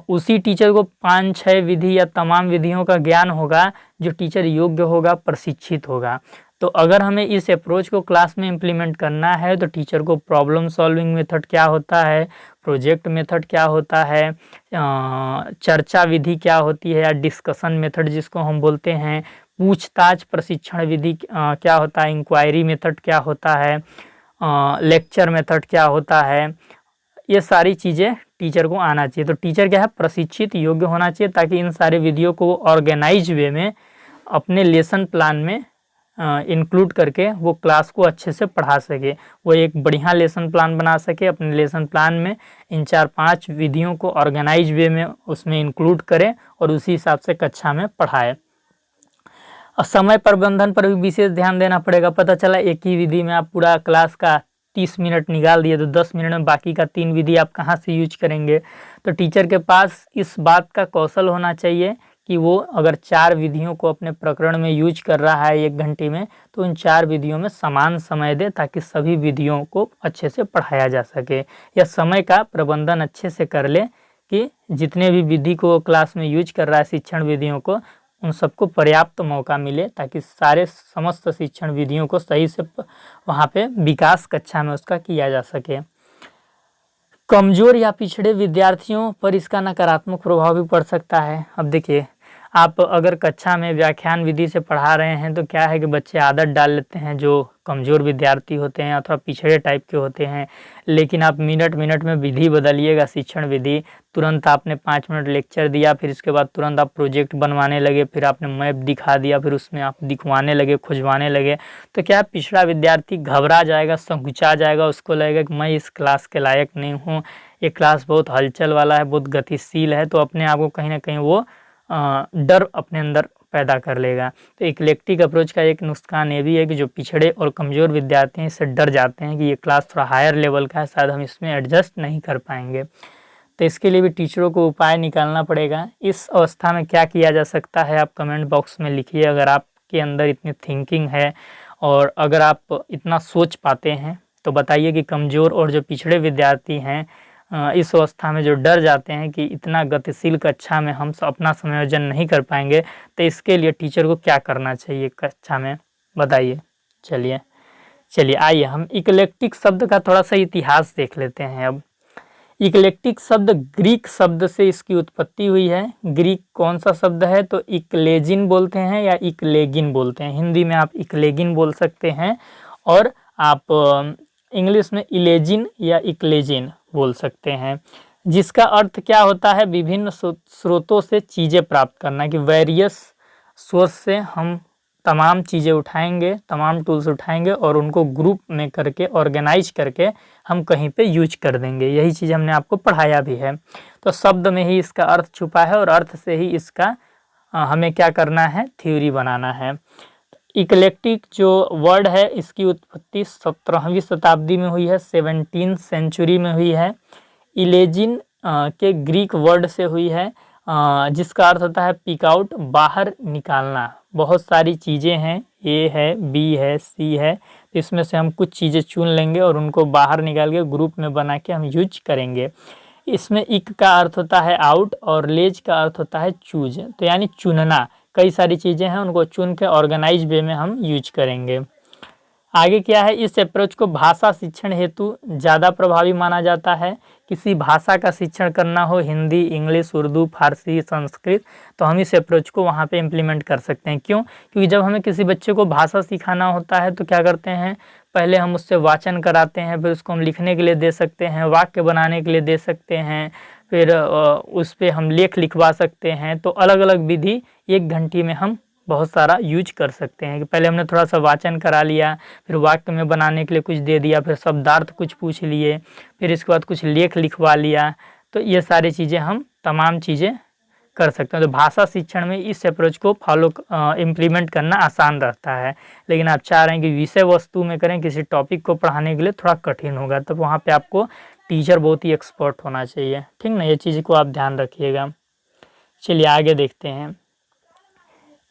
Speaker 1: उसी टीचर को 5-6 विधि या तमाम विधियों का ज्ञान होगा जो टीचर योग्य होगा, प्रशिक्षित होगा। तो अगर हमें इस अप्रोच को क्लास में इम्प्लीमेंट करना है तो टीचर को प्रॉब्लम सॉल्विंग मेथड क्या होता है, प्रोजेक्ट मेथड क्या होता है, चर्चा विधि क्या होती है या डिस्कशन मेथड जिसको हम बोलते हैं, पूछताछ प्रशिक्षण विधि क्या होता है, इंक्वायरी मेथड क्या होता है, लेक्चर मेथड क्या होता है, ये सारी चीज़ें टीचर को आना चाहिए। तो टीचर क्या है, प्रशिक्षित योग्य होना चाहिए ताकि इन सारी विधियों को ऑर्गेनाइज वे में अपने लेसन प्लान में इंक्लूड करके वो क्लास को अच्छे से पढ़ा सके, वो एक बढ़िया लेसन प्लान बना सके, अपने लेसन प्लान में इन 4-5 विधियों को ऑर्गेनाइज वे में उसमें इंक्लूड करे और उसी हिसाब से कक्षा में पढ़ाए। और समय प्रबंधन पर भी विशेष ध्यान देना पड़ेगा। पता चला एक ही विधि में आप पूरा क्लास का 30 मिनट निकाल दिए तो 10 मिनट में बाकी का 3 विधि आप कहाँ से यूज करेंगे? तो टीचर के पास इस बात का कौशल होना चाहिए कि वो अगर 4 विधियों को अपने प्रकरण में यूज कर रहा है 1 घंटे में, तो उन 4 विधियों में समान समय दे ताकि सभी विधियों को अच्छे से पढ़ाया जा सके, या समय का प्रबंधन अच्छे से कर ले कि जितने भी विधि को क्लास में यूज कर रहा है शिक्षण विधियों को, उन सबको पर्याप्त मौका मिले ताकि सारे समस्त शिक्षण विधियों को सही से वहाँ पे विकास कक्षा में उसका किया जा सके। कमजोर या पिछड़े विद्यार्थियों पर इसका नकारात्मक प्रभाव भी पड़ सकता है। अब देखिए, आप अगर कक्षा में व्याख्यान विधि से पढ़ा रहे हैं तो क्या है कि बच्चे आदत डाल लेते हैं जो कमज़ोर विद्यार्थी होते हैं अथवा पिछड़े टाइप के होते हैं, लेकिन आप मिनट मिनट में विधि बदलिएगा, शिक्षण विधि, तुरंत आपने 5 मिनट लेक्चर दिया, फिर इसके बाद तुरंत आप प्रोजेक्ट बनवाने लगे, फिर आपने मैप दिखा दिया, फिर उसमें आप दिखवाने लगे, खुजवाने लगे, तो क्या पिछड़ा विद्यार्थी घबरा जाएगा, संकुचा जाएगा, उसको लगेगा कि मैं इस क्लास के लायक नहीं हूँ, ये क्लास बहुत हलचल वाला है, बहुत गतिशील है, तो अपने आप को कहीं ना कहीं वो डर अपने अंदर पैदा कर लेगा। तो इक्लेक्टिक अप्रोच का एक नुकसान ये भी है कि जो पिछड़े और कमज़ोर विद्यार्थी हैं इससे डर जाते हैं कि ये क्लास थोड़ा हायर लेवल का है, शायद हम इसमें एडजस्ट नहीं कर पाएंगे। तो इसके लिए भी टीचरों को उपाय निकालना पड़ेगा। इस अवस्था में क्या किया जा सकता है, आप कमेंट बॉक्स में लिखिए। अगर आपके अंदर इतनी थिंकिंग है और अगर आप इतना सोच पाते हैं तो बताइए कि कमज़ोर और जो पिछड़े विद्यार्थी हैं इस अवस्था में जो डर जाते हैं कि इतना गतिशील कक्षा में हम अपना समायोजन नहीं कर पाएंगे, तो इसके लिए टीचर को क्या करना चाहिए कक्षा में, बताइए। चलिए आइए हम इक्लेक्टिक शब्द का थोड़ा सा इतिहास देख लेते हैं। अब इक्लेक्टिक शब्द ग्रीक शब्द से इसकी उत्पत्ति हुई है। ग्रीक कौन सा शब्द है? तो इक्लेजिन बोलते हैं या इक्लेगिन बोलते हैं। हिंदी में आप इक्लेगिन बोल सकते हैं और आप इंग्लिश में इलेजिन या इक्लेजिन बोल सकते हैं, जिसका अर्थ क्या होता है? विभिन्न स्रोतों से चीज़ें प्राप्त करना, कि वेरियस सोर्स से हम तमाम चीज़ें उठाएंगे, तमाम टूल्स उठाएंगे और उनको ग्रुप में करके ऑर्गेनाइज करके हम कहीं पे यूज कर देंगे। यही चीज़ हमने आपको पढ़ाया भी है। तो शब्द में ही इसका अर्थ छुपा है और अर्थ से ही इसका हमें क्या करना है, थ्योरी बनाना है। इक्लेक्टिक जो वर्ड है इसकी उत्पत्ति 17वीं शताब्दी में हुई है, 17th सेंचुरी में हुई है। इलेजिन के ग्रीक वर्ड से हुई है, जिसका अर्थ होता है पिक आउट, बाहर निकालना। बहुत सारी चीज़ें हैं, ए है, बी है, सी है, तो इसमें से हम कुछ चीज़ें चुन लेंगे और उनको बाहर निकाल के ग्रुप में बना के हम यूज करेंगे। इसमें इक का अर्थ होता है आउट और लेज का अर्थ होता है चूज, तो यानी चुनना। कई सारी चीज़ें हैं, उनको चुन के ऑर्गेनाइज वे में हम यूज करेंगे। आगे क्या है, इस अप्रोच को भाषा शिक्षण हेतु ज़्यादा प्रभावी माना जाता है। किसी भाषा का शिक्षण करना हो, हिंदी, इंग्लिश, उर्दू, फारसी, संस्कृत, तो हम इस अप्रोच को वहाँ पे इम्प्लीमेंट कर सकते हैं। क्यों? क्योंकि जब हमें किसी बच्चे को भाषा सिखाना होता है तो क्या करते हैं, पहले हम उससे वाचन कराते हैं, फिर उसको हम लिखने के लिए दे सकते हैं, वाक्य बनाने के लिए दे सकते हैं, फिर उस पर हम लेख लिखवा सकते हैं। तो अलग अलग विधि 1 घंटे में हम बहुत सारा यूज कर सकते हैं। कि पहले हमने थोड़ा सा वाचन करा लिया, फिर वाक्य में बनाने के लिए कुछ दे दिया, फिर शब्दार्थ कुछ पूछ लिए, फिर इसके बाद कुछ लेख लिखवा लिया। तो ये सारी चीज़ें हम तमाम चीज़ें कर सकते हैं। तो भाषा शिक्षण में इस अप्रोच को इम्प्लीमेंट करना आसान रहता है। लेकिन आप चाह रहे हैं कि विषय वस्तु में करें, किसी टॉपिक को पढ़ाने के लिए थोड़ा कठिन होगा, तो वहाँ पे आपको टीचर बहुत ही एक्सपर्ट होना चाहिए। ठीक ना, ये चीज़ को आप ध्यान रखिएगा। चलिए आगे देखते हैं।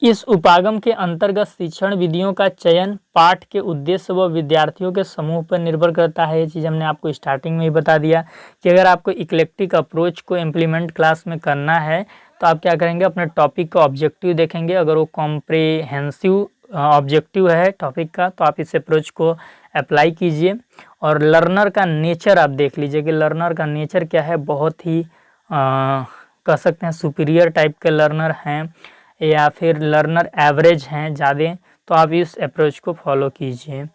Speaker 1: इस उपागम के अंतर्गत शिक्षण विधियों का चयन पाठ के उद्देश्य व विद्यार्थियों के समूह पर निर्भर करता है। ये चीज़ हमने आपको स्टार्टिंग में ही बता दिया कि अगर आपको इक्लेक्टिक अप्रोच को इम्प्लीमेंट क्लास में करना है तो आप क्या करेंगे, अपने टॉपिक का ऑब्जेक्टिव देखेंगे। अगर वो कॉम्प्रिहेंसिव ऑब्जेक्टिव है टॉपिक का तो आप इस अप्रोच को अप्लाई कीजिए। और लर्नर का नेचर आप देख लीजिए कि लर्नर का नेचर क्या है। बहुत ही कह सकते हैं सुपीरियर टाइप के लर्नर हैं या फिर लर्नर एवरेज हैं ज़्यादा, तो आप इस अप्रोच को फॉलो कीजिए।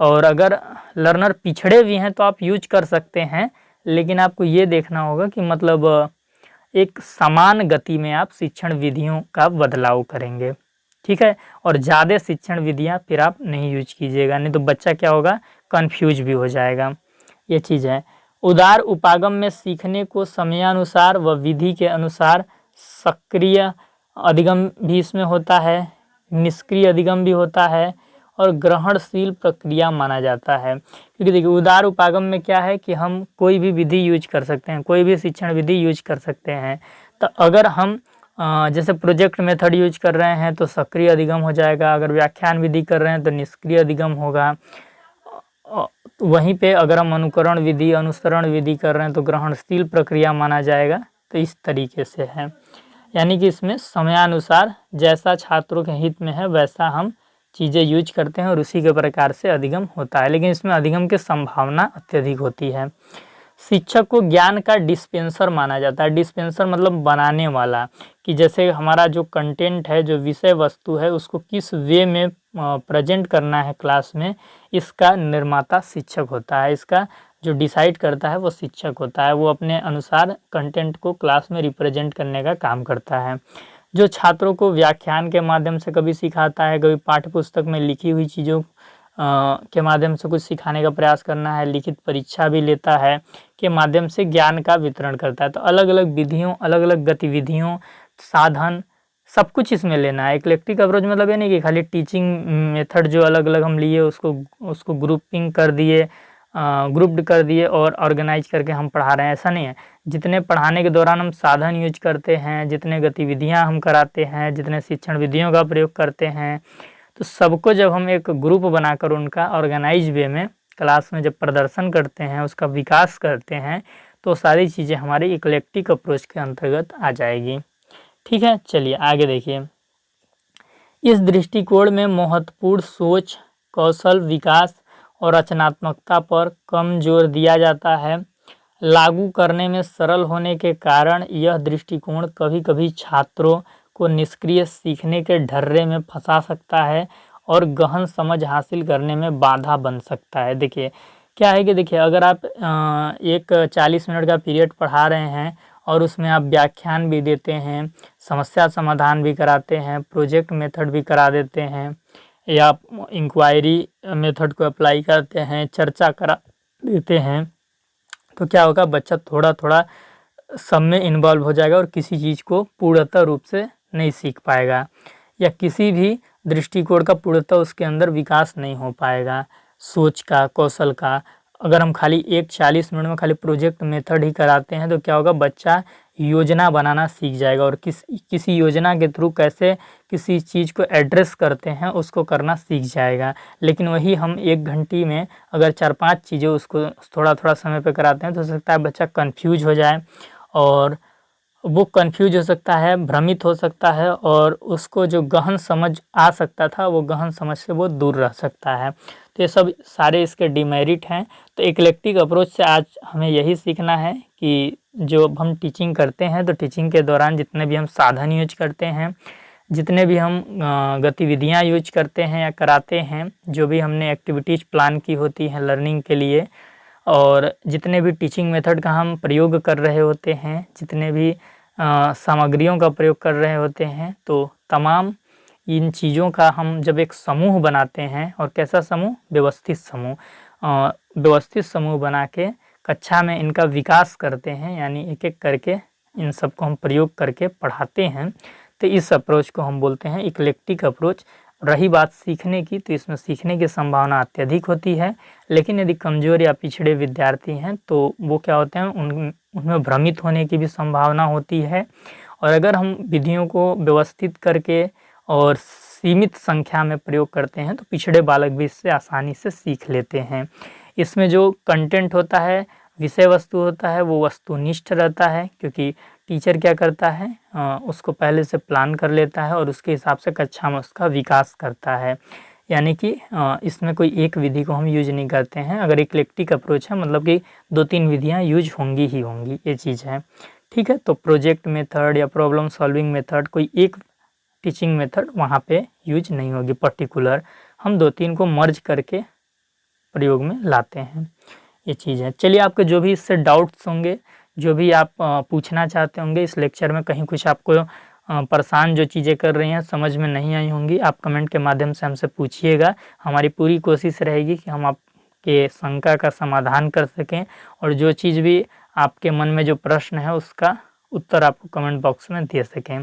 Speaker 1: और अगर लर्नर पिछड़े भी हैं तो आप यूज कर सकते हैं, लेकिन आपको ये देखना होगा कि मतलब एक समान गति में आप शिक्षण विधियों का बदलाव करेंगे। ठीक है, और ज़्यादा शिक्षण विधियाँ फिर आप नहीं यूज कीजिएगा, नहीं तो बच्चा क्या होगा, कन्फ्यूज भी हो जाएगा। ये चीज़ है। उदार उपागम में सीखने को समयानुसार व विधि के अनुसार सक्रिय अधिगम भी इसमें होता है, निष्क्रिय अधिगम भी होता है और ग्रहणशील प्रक्रिया माना जाता है। क्योंकि देखिए उदार उपागम में क्या है कि हम कोई भी विधि यूज कर सकते हैं, कोई भी शिक्षण विधि यूज कर सकते हैं। तो अगर हम जैसे प्रोजेक्ट मेथड यूज कर रहे हैं तो सक्रिय अधिगम हो जाएगा, अगर व्याख्यान विधि कर रहे हैं तो निष्क्रिय अधिगम होगा। वहीं पे अगर हम अनुकरण विधि, अनुसरण विधि कर रहे हैं तो ग्रहणशील प्रक्रिया माना जाएगा। तो इस तरीके से है, यानी कि इसमें समयानुसार जैसा छात्रों के हित में है वैसा हम चीज़ें यूज करते हैं और उसी के प्रकार से अधिगम होता है। लेकिन इसमें अधिगम की संभावना अत्यधिक होती है। शिक्षक को ज्ञान का डिस्पेंसर माना जाता है। डिस्पेंसर मतलब बनाने वाला, कि जैसे हमारा जो कंटेंट है, जो विषय वस्तु है, उसको किस वे में प्रेजेंट करना है क्लास में, इसका निर्माता शिक्षक होता है। इसका जो डिसाइड करता है वो शिक्षक होता है। वो अपने अनुसार कंटेंट को क्लास में रिप्रेजेंट करने का काम करता है। जो छात्रों को व्याख्यान के माध्यम से कभी सिखाता है, कभी पाठ्य पुस्तक में लिखी हुई चीज़ों के माध्यम से कुछ सिखाने का प्रयास करना है, लिखित परीक्षा भी लेता है, के माध्यम से ज्ञान का वितरण करता है। तो अलग अलग विधियों, अलग अलग गतिविधियों, साधन, सब कुछ इसमें लेना है। इक्लेक्टिक अप्रोच मतलब ये नहीं कि खाली टीचिंग मेथड जो अलग अलग हम लिए उसको ग्रुपिंग कर दिए, ग्रुप्ड कर दिए और ऑर्गेनाइज करके हम पढ़ा रहे हैं, ऐसा नहीं है। जितने पढ़ाने के दौरान हम साधन यूज करते हैं, जितने गतिविधियां हम कराते हैं, जितने शिक्षण विधियों का प्रयोग करते हैं, तो सबको जब हम एक ग्रुप बनाकर उनका ऑर्गेनाइज वे में क्लास में जब प्रदर्शन करते हैं, उसका विकास करते हैं, तो सारी चीज़ें हमारी इक्लेक्टिक अप्रोच के अंतर्गत आ जाएगी। ठीक है, चलिए आगे देखिए। इस दृष्टिकोण में महत्वपूर्ण सोच, कौशल विकास और रचनात्मकता पर कम जोर दिया जाता है। लागू करने में सरल होने के कारण यह दृष्टिकोण कभी कभी छात्रों को निष्क्रिय सीखने के ढर्रे में फंसा सकता है और गहन समझ हासिल करने में बाधा बन सकता है। देखिए क्या है कि देखिए अगर आप एक 40 मिनट का पीरियड पढ़ा रहे हैं और उसमें आप व्याख्यान भी देते हैं, समस्या समाधान भी कराते हैं, प्रोजेक्ट मेथड भी करा देते हैं, या इंक्वायरी मेथड को अप्लाई करते हैं, चर्चा करा देते हैं, तो क्या होगा, बच्चा थोड़ा थोड़ा सब में इन्वॉल्व हो जाएगा और किसी चीज़ को पूर्णतः रूप से नहीं सीख पाएगा। या किसी भी दृष्टिकोण का पूर्णतः उसके अंदर विकास नहीं हो पाएगा, सोच का, कौशल का। अगर हम खाली एक 40 मिनट में खाली प्रोजेक्ट मेथड ही कराते हैं तो क्या होगा, बच्चा योजना बनाना सीख जाएगा और किसी योजना के थ्रू कैसे किसी चीज़ को एड्रेस करते हैं उसको करना सीख जाएगा। लेकिन वही हम 1 घंटे में अगर 4-5 चीज़ें उसको थोड़ा-थोड़ा समय पे कराते हैं तो हो सकता है बच्चा कन्फ्यूज हो जाए और वो कन्फ्यूज हो सकता है, भ्रमित हो सकता है और उसको जो गहन समझ आ सकता था वो गहन समझ से वो दूर रह सकता है। तो ये सब सारे इसके डिमेरिट हैं। तो इक्लेक्टिक अप्रोच से आज हमें यही सीखना है कि जो हम टीचिंग करते हैं तो टीचिंग के दौरान जितने भी हम साधन यूज करते हैं, जितने भी हम गतिविधियाँ यूज करते हैं या कराते हैं, जो भी हमने एक्टिविटीज़ प्लान की होती हैं लर्निंग के लिए और जितने भी टीचिंग मेथड का हम प्रयोग कर रहे होते हैं, जितने भी सामग्रियों का प्रयोग कर रहे होते हैं, तो तमाम इन चीज़ों का हम जब एक समूह बनाते हैं और कैसा समूह, व्यवस्थित समूह बना के कक्षा में इनका विकास करते हैं, यानी एक-एक करके इन सबको हम प्रयोग करके पढ़ाते हैं, तो इस अप्रोच को हम बोलते हैं इक्लेक्टिक अप्रोच। रही बात सीखने की, तो इसमें सीखने की संभावना अत्यधिक होती है, लेकिन यदि कमज़ोर या पिछड़े विद्यार्थी हैं तो वो क्या होते हैं, उनमें भ्रमित होने की भी संभावना होती है। और अगर हम विधियों को व्यवस्थित करके और सीमित संख्या में प्रयोग करते हैं तो पिछड़े बालक भी इससे आसानी से सीख लेते हैं। इसमें जो कंटेंट होता है, विषय वस्तु होता है, वो वस्तुनिष्ठ रहता है, क्योंकि टीचर क्या करता है, उसको पहले से प्लान कर लेता है और उसके हिसाब से कक्षा में उसका विकास करता है। यानी कि इसमें कोई एक विधि को हम यूज नहीं करते हैं। अगर इक्लेक्टिक अप्रोच है मतलब कि 2-3 विधियाँ यूज होंगी ही होंगी, ये चीज़ है। ठीक है, तो प्रोजेक्ट मेथड या प्रॉब्लम सॉल्विंग मेथड, कोई एक टीचिंग मेथड वहाँ पे यूज नहीं होगी पर्टिकुलर, हम 2-3 को मर्ज करके प्रयोग में लाते हैं, ये चीज़ है। चलिए, आपके जो भी इससे डाउट्स होंगे, जो भी आप पूछना चाहते होंगे इस लेक्चर में, कहीं कुछ आपको परेशान जो चीज़ें कर रही हैं समझ में नहीं आई होंगी, आप कमेंट के माध्यम से हमसे पूछिएगा। हमारी पूरी कोशिश रहेगी कि हम आपके शंका का समाधान कर सकें और जो चीज़ भी आपके मन में जो प्रश्न है उसका उत्तर आपको कमेंट बॉक्स में दे सकें।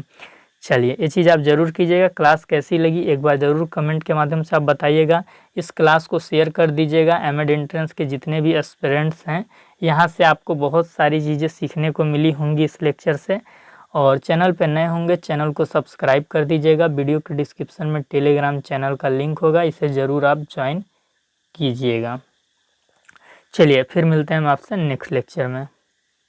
Speaker 1: चलिए, ये चीज़ आप ज़रूर कीजिएगा। क्लास कैसी लगी एक बार ज़रूर कमेंट के माध्यम से आप बताइएगा। इस क्लास को शेयर कर दीजिएगा। एमएड एंट्रेंस के जितने भी एस्पिरेंट्स हैं, यहाँ से आपको बहुत सारी चीज़ें सीखने को मिली होंगी इस लेक्चर से। और चैनल पे नए होंगे, चैनल को सब्सक्राइब कर दीजिएगा। वीडियो के डिस्क्रिप्शन में टेलीग्राम चैनल का लिंक होगा, इसे ज़रूर आप ज्वाइन कीजिएगा। चलिए, फिर मिलते हैं हम आपसे नेक्स्ट लेक्चर में।